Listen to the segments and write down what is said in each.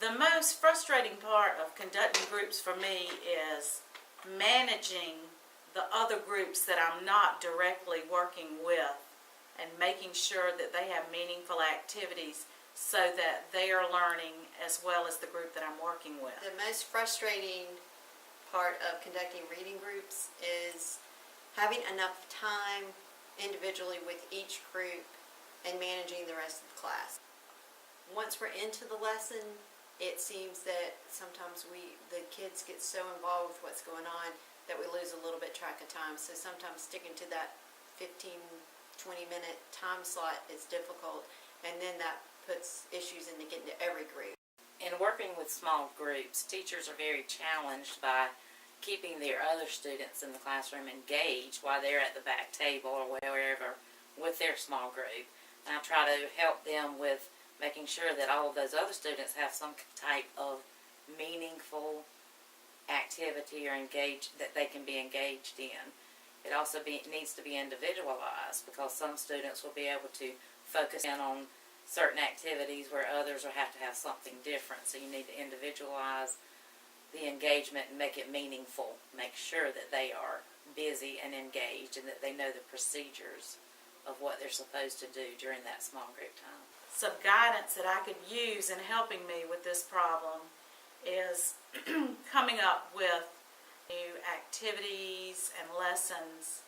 The most frustrating part of conducting groups for me is managing the other groups that I'm not directly working with and making sure that they have meaningful activities so that they are learning as well as the group that I'm working with. The most frustrating part of conducting reading groups is having enough time individually with each group and managing the rest of the class. Once we're into the lesson, it seems that sometimes the kids get so involved with what's going on that we lose a little bit track of time. So sometimes sticking to that 15-20 minute time slot is difficult, and then that puts issues into getting to every group. In working with small groups, teachers are very challenged by keeping their other students in the classroom engaged while they're at the back table or wherever with their small group. And I try to help them with making sure that all of those other students have some type of meaningful activity or that they can be engaged in. It also needs to be individualized, because some students will be able to focus in on certain activities where others will have to have something different. So you need to individualize the engagement and make it meaningful. Make sure that they are busy and engaged and that they know the procedures of what they're supposed to do during that small group time. Some guidance that I could use in helping me with this problem is coming up with new activities and lessons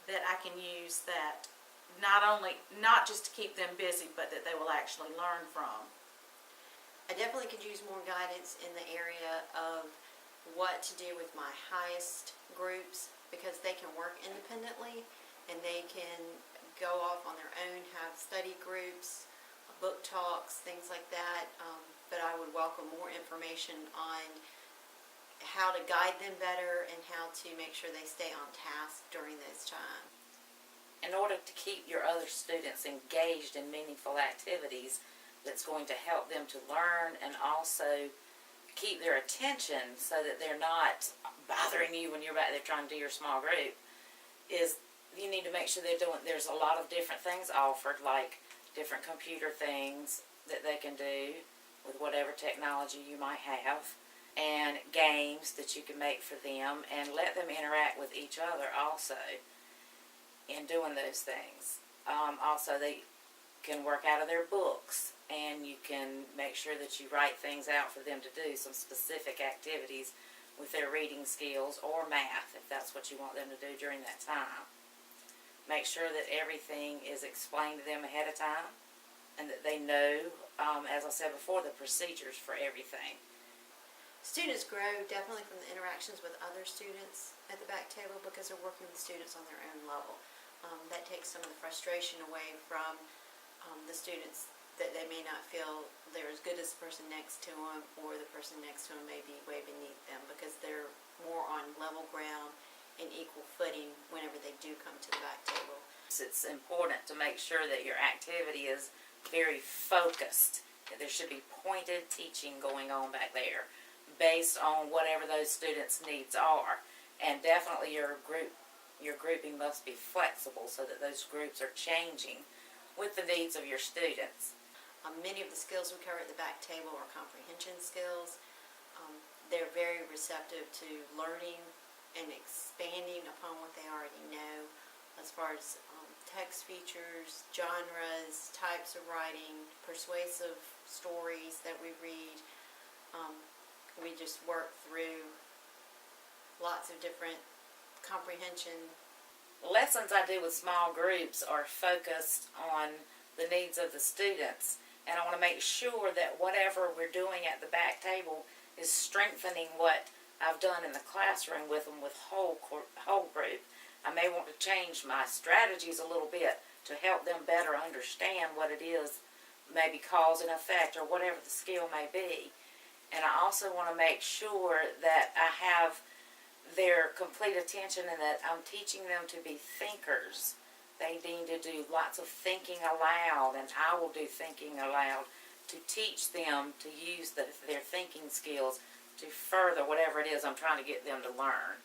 that I can use that not just to keep them busy, but that they will actually learn from. I definitely could use more guidance in the area of what to do with my highest groups, because they can work independently and they can go off on their own, have study groups, book talks, things like that, but I would welcome more information on how to guide them better and how to make sure they stay on task during those times. In order to keep your other students engaged in meaningful activities that's going to help them to learn and also keep their attention so that they're not bothering you when you're back there trying to do your small group, is you need to make sure there's a lot of different things offered, like different computer things that they can do with whatever technology you might have, and games that you can make for them, and let them interact with each other also in doing those things. Also, they can work out of their books, and you can make sure that you write things out for them to do, some specific activities with their reading skills or math, if that's what you want them to do during that time. Make sure that everything is explained to them ahead of time and that they know, as I said before, the procedures for everything. Students grow definitely from the interactions with other students at the back table because they're working with students on their own level. That takes some of the frustration away from the students, that they may not feel they're as good as the person next to them, or the person next to them may be way beneath them, because they're more on level ground and equal footing whenever they do come to the back table. It's important to make sure that your activity is very focused, that there should be pointed teaching going on back there based on whatever those students' needs are. And definitely your grouping must be flexible so that those groups are changing with the needs of your students. Many of the skills we cover at the back table are comprehension skills. They're very receptive to learning and expanding upon what they already know, as far as text features, genres, types of writing, persuasive stories that we read. We just work through lots of different comprehension. Lessons I do with small groups are focused on the needs of the students, and I want to make sure that whatever we're doing at the back table is strengthening what I've done in the classroom with them with whole group. I may want to change my strategies a little bit to help them better understand what it is, maybe cause and effect, or whatever the skill may be. And I also want to make sure that I have their complete attention and that I'm teaching them to be thinkers. They need to do lots of thinking aloud, and I will do thinking aloud to teach them to use their thinking skills to further whatever it is I'm trying to get them to learn.